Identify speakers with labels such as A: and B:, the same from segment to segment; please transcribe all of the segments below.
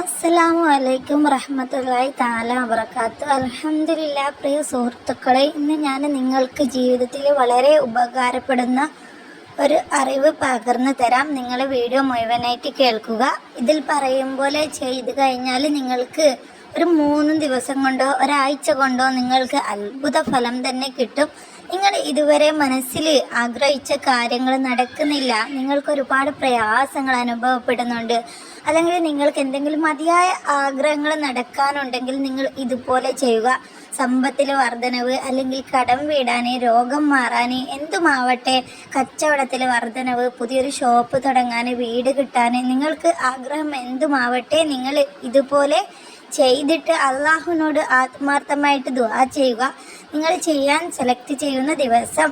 A: അസ്സലാമു അലൈക്കും വറഹ്മത്തുള്ളാഹി തആല വബറകാത്തു. അൽഹംദുലില്ലാഹ്. പ്രിയ സുഹൃത്തുക്കളെ, ഇന്ന് ഞാൻ നിങ്ങൾക്ക് ജീവിതത്തിൽ വളരെ ഉപകാരപ്പെടുന്ന ഒരു അറിവ് പകർന്നു തരാം. നിങ്ങൾ വീഡിയോ മുഴുവനായിട്ട് കേൾക്കുക. ഇതിൽ പറയും പോലെ ചെയ്തു കഴിഞ്ഞാൽ നിങ്ങൾക്ക് ഒരു 3 ദിവസം കൊണ്ടോ ഒരാഴ്ച കൊണ്ടോ നിങ്ങൾക്ക് അത്ഭുത ഫലം തന്നെ കിട്ടും. നിങ്ങൾ ഇതുവരെ മനസ്സിൽ ആഗ്രഹിച്ച കാര്യങ്ങൾ നടക്കുന്നില്ല, നിങ്ങൾക്ക് ഒരുപാട് പ്രയാസങ്ങൾ അനുഭവപ്പെടുന്നുണ്ട്, അല്ലെങ്കിൽ നിങ്ങൾക്ക് എന്തെങ്കിലും മതിയായ ആഗ്രഹങ്ങൾ നടക്കാനുണ്ടെങ്കിൽ നിങ്ങൾ ഇതുപോലെ ചെയ്യുക. സമ്പത്തിൽ വർധനവ്, അല്ലെങ്കിൽ കടം വീടാൻ, രോഗം മാറാൻ, എന്തുമാവട്ടെ, കച്ചവടത്തിൽ വർധനവ്, പുതിയൊരു ഷോപ്പ് തുടങ്ങാൻ, വീട് കിട്ടാൻ, നിങ്ങൾക്ക് ആഗ്രഹം എന്തുമാവട്ടെ, നിങ്ങൾ ഇതുപോലെ ചെയ്തിട്ട് അള്ളാഹുവിനോട് ആത്മാർത്ഥമായിട്ട് ദുആ ചെയ്യുക. നിങ്ങൾ ചെയ്യാൻ സെലക്ട് ചെയ്യുന്ന ദിവസം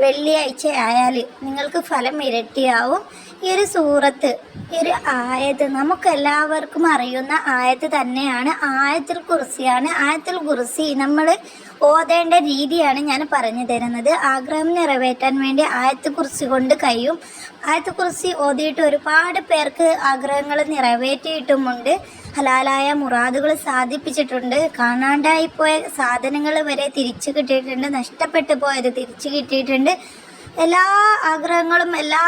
A: വെള്ളിയാഴ്ച ആയാൽ നിങ്ങൾക്ക് ഫലം ഇരട്ടിയാവും. ഈ ഒരു സൂറത്ത്, ഈ ഒരു ആയത്ത് നമുക്കെല്ലാവർക്കും അറിയുന്ന ആയത്ത് തന്നെയാണ്. ആയത്തുൽ കുർസിയാണ്. ആയത്തുൽ കുർസി നമ്മൾ ഓതേണ്ട രീതിയാണ് ഞാൻ പറഞ്ഞു തരുന്നത്. ആഗ്രഹം നിറവേറ്റാൻ വേണ്ടി ആയത്ത് കുർസി കൊണ്ട് കഴിയും. ആയത്ത് കുർസി ഓതിയിട്ട് ഒരുപാട് പേർക്ക് ആഗ്രഹങ്ങൾ നിറവേറ്റിയിട്ടുമുണ്ട്. ഹലാലായ മുറാദുകൾ സാധിപ്പിച്ചിട്ടുണ്ട്. കാണാണ്ടായിപ്പോയ സാധനങ്ങൾ വരെ തിരിച്ചു കിട്ടിയിട്ടുണ്ട്. നഷ്ടപ്പെട്ടു പോയത് തിരിച്ചു കിട്ടിയിട്ടുണ്ട്. എല്ലാ ആഗ്രഹങ്ങളും എല്ലാ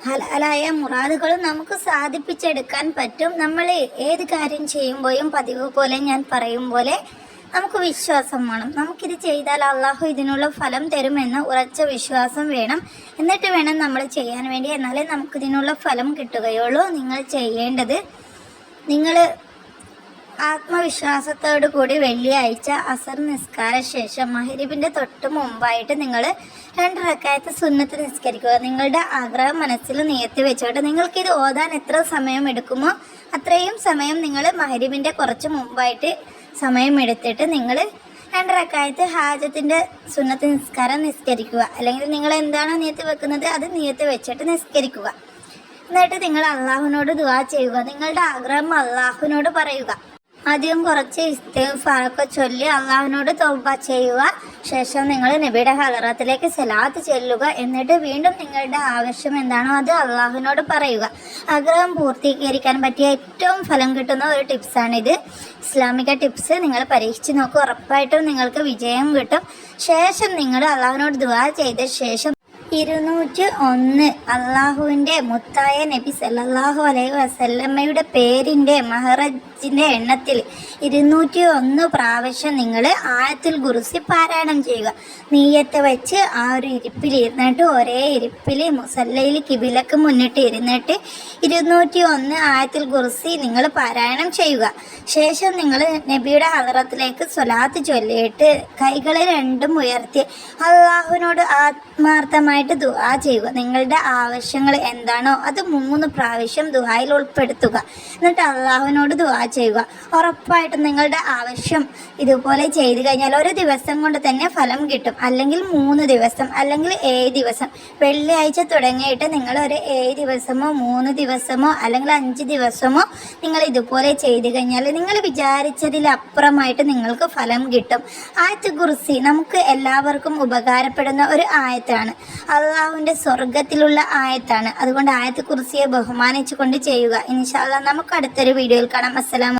A: ഹലാലായ മുറാദുകളും നമുക്ക് സാധിപ്പിച്ചെടുക്കാൻ പറ്റും. നമ്മൾ ഏത് കാര്യം ചെയ്യുമ്പോഴും പതിവ് പോലെ ഞാൻ പറയും പോലെ നമുക്ക് വിശ്വാസം വേണം. നമുക്കിത് ചെയ്താൽ അള്ളാഹു ഇതിനുള്ള ഫലം തരുമെന്ന് ഉറച്ച വിശ്വാസം വേണം. എന്നിട്ട് വേണം നമ്മൾ ചെയ്യാൻ വേണ്ടി. എന്നാലേ നമുക്കിതിനുള്ള ഫലം കിട്ടുകയുള്ളൂ. നിങ്ങൾ ചെയ്യേണ്ടത്, നിങ്ങൾ ആത്മവിശ്വാസത്തോടു കൂടി വെള്ളിയാഴ്ച അസർ നിസ്കാര ശേഷം മഗ്‌രിബിൻ്റെ തൊട്ട് മുമ്പായിട്ട് നിങ്ങൾ 2 റക്അത്ത് സുന്നത്ത് നിസ്കരിക്കുക. നിങ്ങളുടെ ആഗ്രഹം മനസ്സിൽ നിയത്തി വെച്ചോട്ട് നിങ്ങൾക്കിത് ഓതാൻ എത്ര സമയം എടുക്കുമോ അത്രയും സമയം നിങ്ങൾ മഗ്‌രിബിൻ്റെ കുറച്ച് മുമ്പായിട്ട് സമയം എടുത്തിട്ട് നിങ്ങൾ 2 റക്അത്ത് ഹാജത്തിൻ്റെ സുന്നത്ത് നിസ്കാരം നിസ്കരിക്കുക. അല്ലെങ്കിൽ നിങ്ങൾ എന്താണോ നിയത്തി വെക്കുന്നത് അത് നിയത്തി വെച്ചിട്ട് നിസ്കരിക്കുക. എന്നിട്ട് നിങ്ങൾ അള്ളാഹുവിനോട് ദുആ ചെയ്യുക. നിങ്ങളുടെ ആഗ്രഹം അള്ളാഹുവിനോട് പറയുക. ആദ്യം കുറച്ച് ഇസ്തിഗ്ഫാറൊക്കെ ചൊല്ലി അള്ളാഹുവിനോട് തൗബ ചെയ്യുക. ശേഷം നിങ്ങൾ നബിയുടെ ഹളറത്തിലേക്ക് സലാത്ത് ചെല്ലുക. എന്നിട്ട് വീണ്ടും നിങ്ങളുടെ ആവശ്യം എന്താണോ അത് അള്ളാഹുവിനോട് പറയുക. ആഗ്രഹം പൂർത്തീകരിക്കാൻ പറ്റിയ ഏറ്റവും ഫലം കിട്ടുന്ന ഒരു ടിപ്സാണിത്. ഇസ്ലാമിക ടിപ്സ് നിങ്ങൾ പരീക്ഷിച്ച് നോക്കുക. ഉറപ്പായിട്ടും നിങ്ങൾക്ക് വിജയം കിട്ടും. ശേഷം നിങ്ങൾ അള്ളാഹുവിനോട് ദുആ ചെയ്ത ശേഷം 201 അള്ളാഹുവിൻ്റെ മുത്തായ നബി സല്ലല്ലാഹു അലൈഹി വസല്ലമയുടെ പേരിൻ്റെ മഹറജിൻ്റെ എണ്ണത്തിൽ 201 പ്രാവശ്യം നിങ്ങൾ ആയത്തുൽ കുർസി പാരായണം ചെയ്യുക. നീയത്ത് വെച്ച് ആ ഒരു ഇരിപ്പിൽ ഇരുന്നിട്ട്, ഒരേ ഇരിപ്പിൽ മുസല്ലയിൽ കിബിലക്ക് മുന്നിട്ട് ഇരുന്നിട്ട് 201 ആയത്തുൽ കുർസി നിങ്ങൾ പാരായണം ചെയ്യുക. ശേഷം നിങ്ങൾ നബിയുടെ ഹളറത്തിലേക്ക് സ്വലാത്ത് ചൊല്ലിയിട്ട് കൈകൾ രണ്ടും ഉയർത്തി അള്ളാഹുവിനോട് ആത്മാർത്ഥമായി ദുആ ചെയ്യുക. നിങ്ങളുടെ ആവശ്യങ്ങൾ എന്താണോ അത് 3 പ്രാവശ്യം ദുആയിൽ ഉൾപ്പെടുത്തുക. എന്നിട്ട് അള്ളാഹുവിനോട് ദുആ ചെയ്യുക. ഉറപ്പായിട്ടും നിങ്ങളുടെ ആവശ്യം ഇതുപോലെ ചെയ്തു കഴിഞ്ഞാൽ ഒരു ദിവസം കൊണ്ട് തന്നെ ഫലം കിട്ടും. അല്ലെങ്കിൽ 3 ദിവസം, അല്ലെങ്കിൽ 7 ദിവസം. വെള്ളിയാഴ്ച തുടങ്ങിയിട്ട് നിങ്ങൾ ഒരു 7 ദിവസമോ 3 ദിവസമോ അല്ലെങ്കിൽ 5 ദിവസമോ നിങ്ങൾ ഇതുപോലെ ചെയ്തു കഴിഞ്ഞാൽ നിങ്ങൾ വിചാരിച്ചതിലപ്പുറമായിട്ട് നിങ്ങൾക്ക് ഫലം കിട്ടും. ആയത്ത് കുർസി നമുക്ക് എല്ലാവർക്കും ഉപകാരപ്പെടുന്ന ഒരു ആയത്താണ്. അള്ളാഹുവിൻ്റെ സ്വർഗത്തിലുള്ള ആയത്താണ്. അതുകൊണ്ട് ആയത്ത് കുർസിയെ ബഹുമാനിച്ചു കൊണ്ട് ചെയ്യുക. ഇൻഷാ അല്ലാഹ് നമുക്ക് അടുത്തൊരു വീഡിയോയിൽ കാണാം. അസ്സലാമു